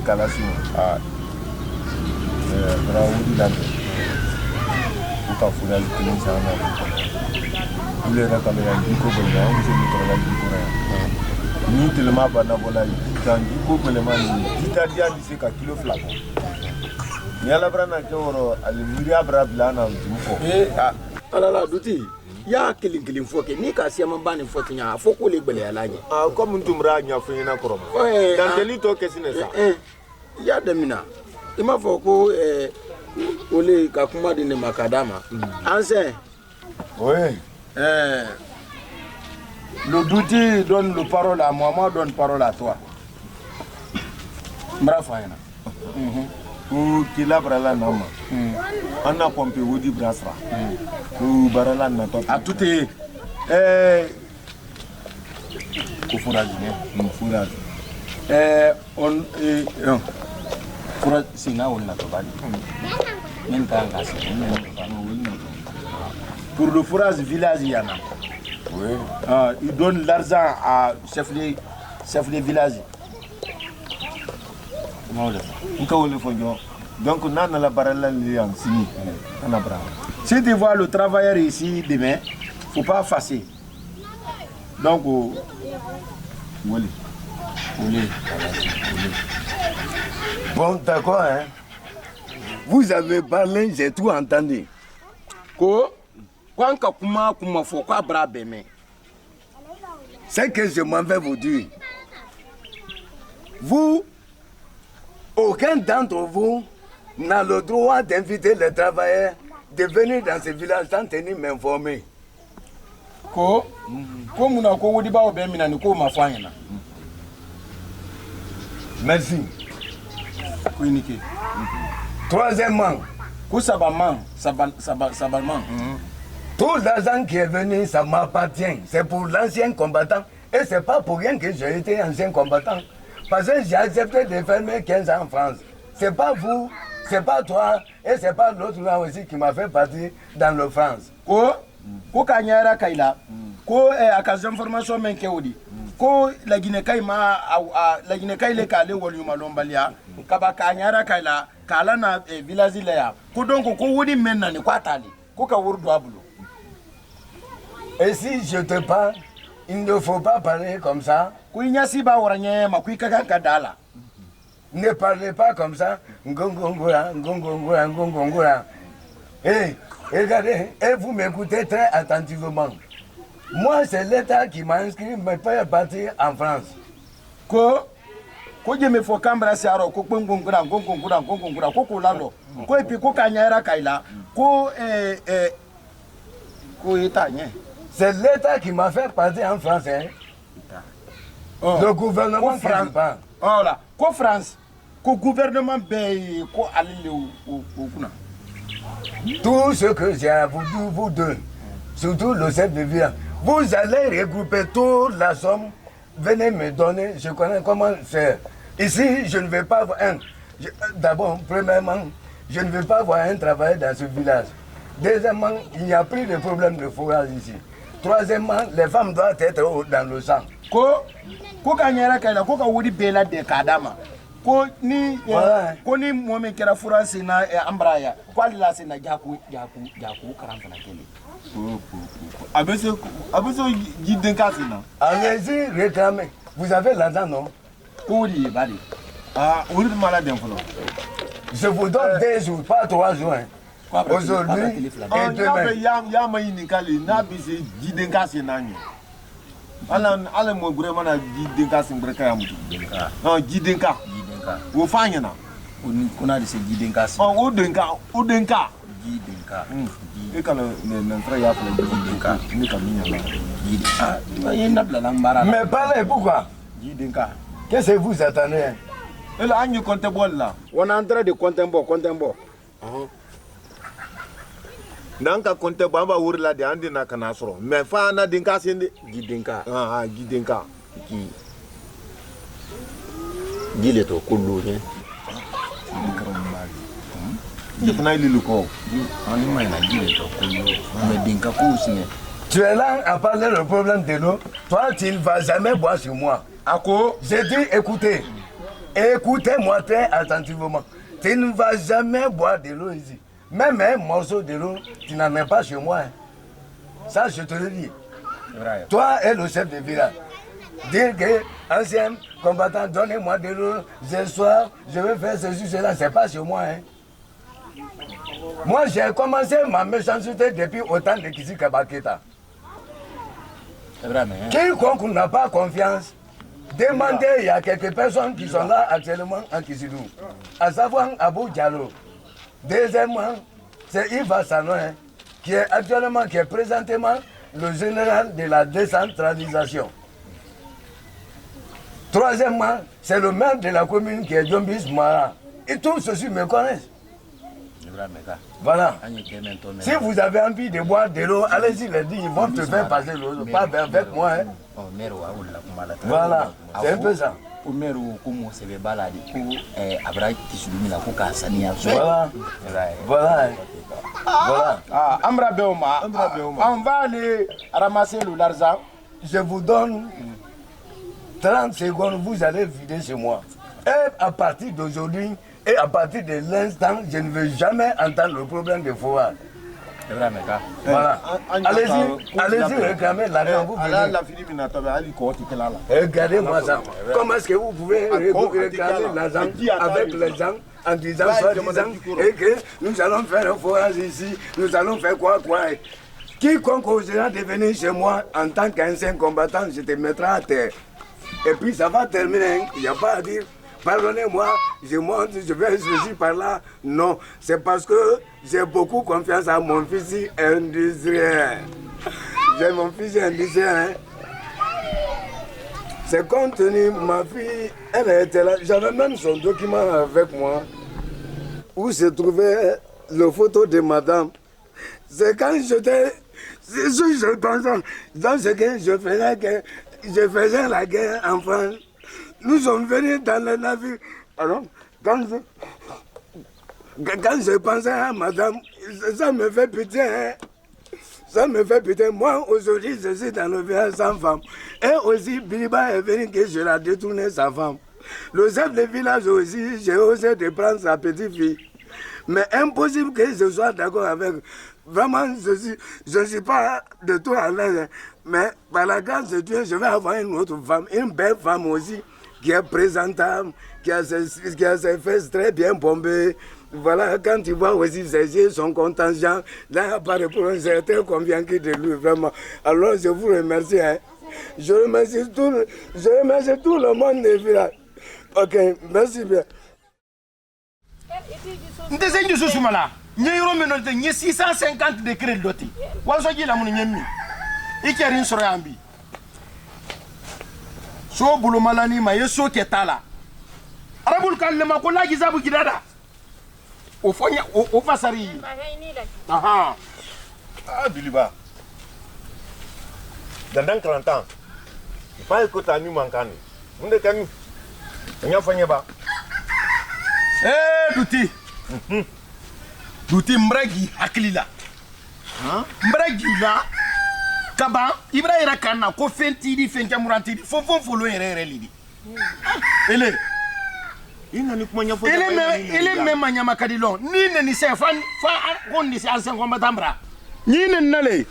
Kalassi. Ah. Bravo, il a dit. Vous avez fait le client, ça va. Vous les réclamez, du coup, vous avez ni tellement banabola dans du coup que le man d'Italia dit que kilo flac. Ni ala brana joro al miria brablana dumfo. Alala duti. Ya kilin foke ni ka siya man bani foto nya foko le gbele alanye. Ah comme ntumra nya fo na korom. Dan delito kesine sa. Ya demina. Ima foko ole ka kuma de ne makadama. Anse. Oui. Le douti donne le parole à moi, moi donne parole à toi. Mrafayana. Ou kila brala nama. On a pompé Woody Brasra. Ou barala na top. À tout est Kufuraj ne. Kufuraj. On Furaj sina on na to bali. Men ka ngasi. Pour le fourrage village yana. Oui. Il donne l'argent à chef de village. Donc, on a la barrelle sini. Si tu vois le travailleur ici demain, il ne faut pas effacer. Donc, oui. Bon, d'accord, hein. Vous avez parlé, j'ai tout entendu. Quoi? C'est que je m'en vais vous dire. Vous, aucun d'entre vous n'a le droit d'inviter les travailleurs de venir dans ce village sans tenir m'informer. Merci. Troisièmement, tout l'argent qui est venu, ça m'appartient. C'est pour l'ancien combattant. Et c'est pas pour rien que j'ai été ancien combattant. Parce que j'ai accepté de fermer 15 ans en France. C'est pas vous, c'est pas toi, et c'est pas l'autre là aussi qui m'a fait partir dans le France. Kanyara Kaila, occasion formation menkeodi. La Guinée-Kaïma, la Guinée-Kaïle Kale Woluma Lombalia, Kabakanyara Kaila, Kalana village Lea. Donc, Wodi Mena ne Quatali, Koka Wurduablo. Et si je te parle, il ne faut pas parler comme ça. Ne parlez pas comme ça. Hey, regardez, et vous m'écoutez très attentivement. Moi, c'est l'État qui m'a inscrit, me fait partir en France. C'est l'État qui m'a fait partir en France. Hein. Le gouvernement France. Voilà. France. Le gouvernement tout ce que j'ai à vous donne, surtout le chef de village, vous allez regrouper toute la somme, venez me donner, je connais comment faire. Ici, je ne vais pas voir d'abord, premièrement, je ne vais pas voir un travailleur dans ce village. Deuxièmement, il n'y a plus de problème de fourrage ici. Troisièmement, les femmes doivent être dans le sang. Koni momen kera furansi na ambraya kwali la sina jaku karantana kele abeso gidenkasina allez-y réclamez. Vous avez l'argent, non? Kouri bali on est malade en fait. Je vous donne 2 jours, pas 3 jours. Aujourd'hui et demain. Yama inikali na bise gidenkasina nyo. Ala mo vraiment na gidenkasin breka ya mutu. Non gidenka. Wo fanya na. Kuna de se gidenka. O denka. Gidenka. E kala na tra ya fala gidenka. Ni kaminya la. Gidenka. Mais parlez pourquoi? Gidenka. Qu'est-ce que vous attendez? Et là, on compte bon là. On est en train de compter bon. Nanka compte bon, on va ouvrir là de andi na kanasro. Mais fa na dinka sende. Gidenka. Gidenka. Gile to kulu ne. Yefna ili ko. Ani mai na gile to kulu. Mais dinka kusine. Tu es là à parler le problème de l'eau. Toi, tu ne vas jamais boire sur moi. Ako, j'ai dit, écoutez, Écoutez-moi très attentivement. Tu ne vas jamais boire de l'eau ici. Même un morceau de l'eau, tu n'en mets pas chez moi. Hein. Ça, je te le dis. Toi et le chef de village. Dire que, ancien combattant, donnez-moi de l'eau, ce soir, je vais faire ceci, cela, c'est pas chez moi. Hein. Moi, j'ai commencé ma méchanceté depuis autant de Kisi Kabaketa. Quiconque n'a pas confiance, demandez, il y a quelques personnes qui sont là actuellement en Kisidou, à savoir Abou Diallo. Deuxièmement, c'est Yves Sanoin, qui est présentement le général de la décentralisation. Troisièmement, c'est le maire de la commune qui est Djombis Mara. Et tous ceux-ci me connaissent. Voilà. Si vous avez envie de boire de l'eau, allez-y, les dit, ils vont te faire passer l'eau. Pas avec moi. Hein. Voilà, c'est un peu ça. Voilà. Voilà. Voilà. Amra Beoma, on va aller ramasser l'argent. Je vous donne 30 secondes, vous allez vider chez moi. Et à partir d'aujourd'hui, et à partir de l'instant, je ne veux jamais entendre le problème de foire. Voilà. Allez-y réclamer l'argent. Vous regardez-moi ça. Comment est-ce que vous pouvez réclamer l'argent avec les gens en disant, et que nous allons faire un forage ici, nous allons faire quoi. Quiconque osera de venir chez moi en tant qu'ancien combattant, je te mettrai à terre. Et puis ça va terminer, il n'y a pas à dire. Pardonnez-moi, je monte, je vais ceci par là. Non, c'est parce que j'ai beaucoup confiance à mon fils industriel. J'ai mon fils industriel. Hein. C'est compte tenu, ma fille, elle était là. J'avais même son document avec moi où se trouvait le photo de madame. C'est quand j'étais. Je pensais dans ce que je faisais la guerre en France. Nous sommes venus dans le navire. Alors, quand je pensais à madame, ça me fait pitié. Hein? Ça me fait pitié. Moi, aujourd'hui, je suis dans le village sans femme. Et aussi, Biliba est venu que je l'ai détourné sa femme. Le chef de village aussi, j'ai osé de prendre sa petite fille. Mais impossible que je sois d'accord avec. Vraiment, je ne suis pas de tout à l'aise. Mais par la grâce de Dieu, je vais avoir une autre femme, une belle femme aussi, qui est présentable, qui a ses fesses très bien bombées. Voilà, quand tu vois aussi ses yeux sont contingents, là, par rapport à certains convaincus de lui, vraiment. Alors, je vous remercie. Hein. Je remercie tout le monde des villages. Ok, merci bien. Ndeze ndu susumala nyiro menote nye 650 de crédit loti waso jila mun nyemmi ikerin soro yambi so bulu malani ma yeso ketala arabul kallema ko laji zabu gidada o fonya o fasari aha Biliba dandan 40 ans pas écouter ni mankani munde kanu nya fanya ba duti duti mbragi hakilila mbragi la kaba ibrahira kana ko fentidi fenja murantidi fofon folo yere lidi ele ina ni kuma nya fo ele me manyama kadilon ni ne ni se fa gondi se ansen ko matambra ni ne nale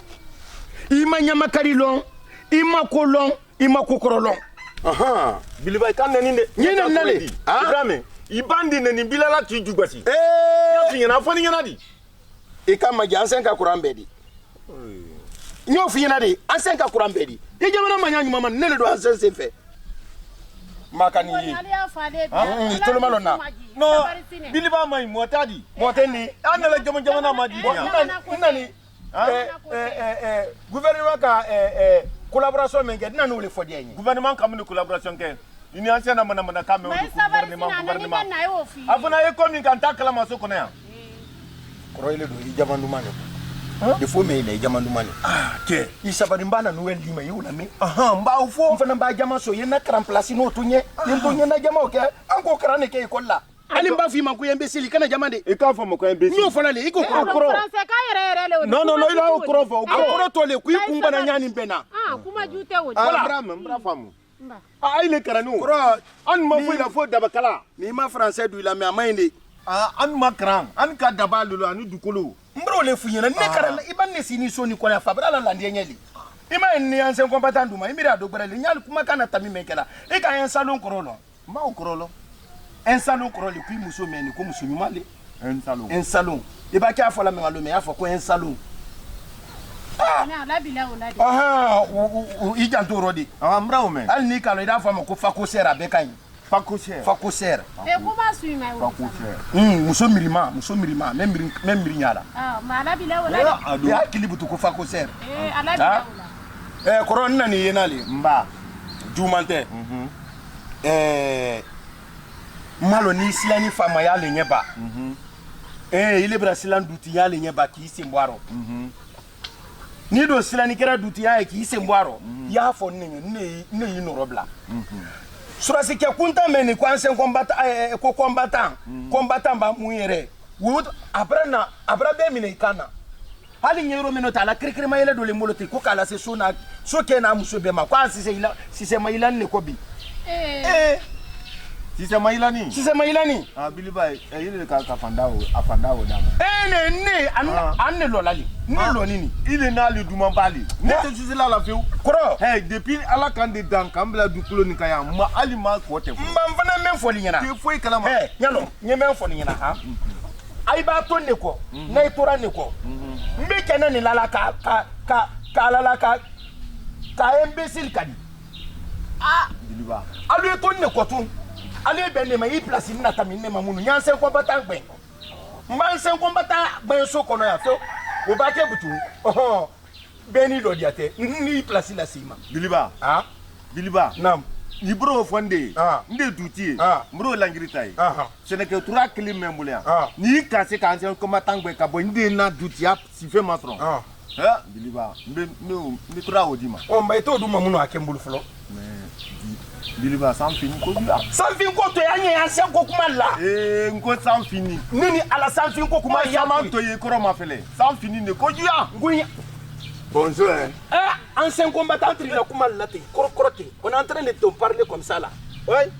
imanyama kadilon imakolon imakokorolon aha Biliba kan ne ni ne nale Ibrahim ibandi ne ni bilala tu jugati ya fi na foni yana di e ka maji ansen ka kurambedi nyo fi yana di ansen ka kurambedi e jamana manyanyu mama ne le do ansen se fe makani yi to lo malona no Biliba mai motadi motendi ana la jamana madi nani gouvernement ka collaboration menke dina no le fodi enyi gouvernement kam ni collaboration ke ini ancien na mana kame gouvernement afuna e komi kan takala maso kono ya koro ile do ijamandu mane de fo me ile ijamandu mane ke isabari mbana no wendi ma yula me mba ufo mfana mba jama so yena kran place no tunye yendo nyena jama oke anko krane ke ikolla ali mba fi man ko imbécile kana jamande e ka fo mo ko imbécile no fona le iko koro français ka yere le non ila o koro fo akoro to le ku ikumba na nyani mbena kuma jute wo voilà mbra famu Ah, il est caranou. Koro, An ma fo la fo dabakala. ni ma français du la mais amende. Ah, an ma cran. An ka dabalu anu dukolo. Mbro le funyana ne kara iban ne sini so ni kona fabra la landie nyeli. Ima ni ancien combattant duma imira do brale nyal kuma kana tami mekela. E ka un salon korolo. Ma o korolo. Un salon korolo puis muso meni ko muso nyumale. Un salon. Un salon. E ba ka fola me ngalo me afo ko un salon. Na la bila o la. Aha, i janto rodi. Ah, mra o men. Al ni kalo ida fama ko fako sera be kan. Fako cher. Fako sera. E ko ba su mai o. Fako cher. Muso mirima, même nyala. Ah, ma la bila o la. Ado. Ya kilibutu ko fako sera. Ala bila o la. Koro nani yenali. Mba. Jumante. Malo ni silani fama ya le nyeba. Ile bra silan duti ya le nyeba ki simbwaro. Ni do silani kera duti ya ki simbwaro. Ya fo ne yinorobla. Surasi ke kunta meni kwanse combattant ba muyere. Wut abra be mine kana. Hali nyero meno tala krikri mayele do le moloti ko kala se sona so ke na muso be ma kwa si se mayilan ne ko bi. Si c'est Maïlani. Si c'est Maïlani. Ah, Billy Bay, il est afanda o dama. Anne lolali. Ni lonini. Il est na le Dumambali. Ne te suis là la feu. Koro. Hey, depuis ala candidat kambla du koloni kaya ma ali ma ko te. Mbamfana men foli nyana. Te foi kalama. Nyalo, nye men foli nyana ha. Ai ba to ne ko. Na itora ne ko. Mbe kenan ni lala ka lala ka imbécile kadi. Ah, Billy Ba. alu to ne ko tun. Ale ben ne ma yi place ni natami ne mamunu nyanse combattant gben mbanse combattant gben so kono ya so o ba ke butu beni lo diate ni place la sima Billy Ba. ah Billy Ba. nam Ni bro fonde. Nde dutie. Bro langiritai. Ce n'est que 3 clés même bolia. Ni cassé quand c'est comme tangbe ka bo nde na dutia si fait matron. Billy Ba. Me 3 odima. O mba to du mamunu akembulu flo. Billy Ba sans fini ko dia. Sans fini ko to yanye ya sen ko kuma la. Ngo sans fini. Nini ala sans fini ko kuma ya man to ye koro ma fele. Sans fini ne ko dia. Ngunya. Bonjour. Ancien combattant, il a comment la on est en train de te parler comme ça là. Ouais.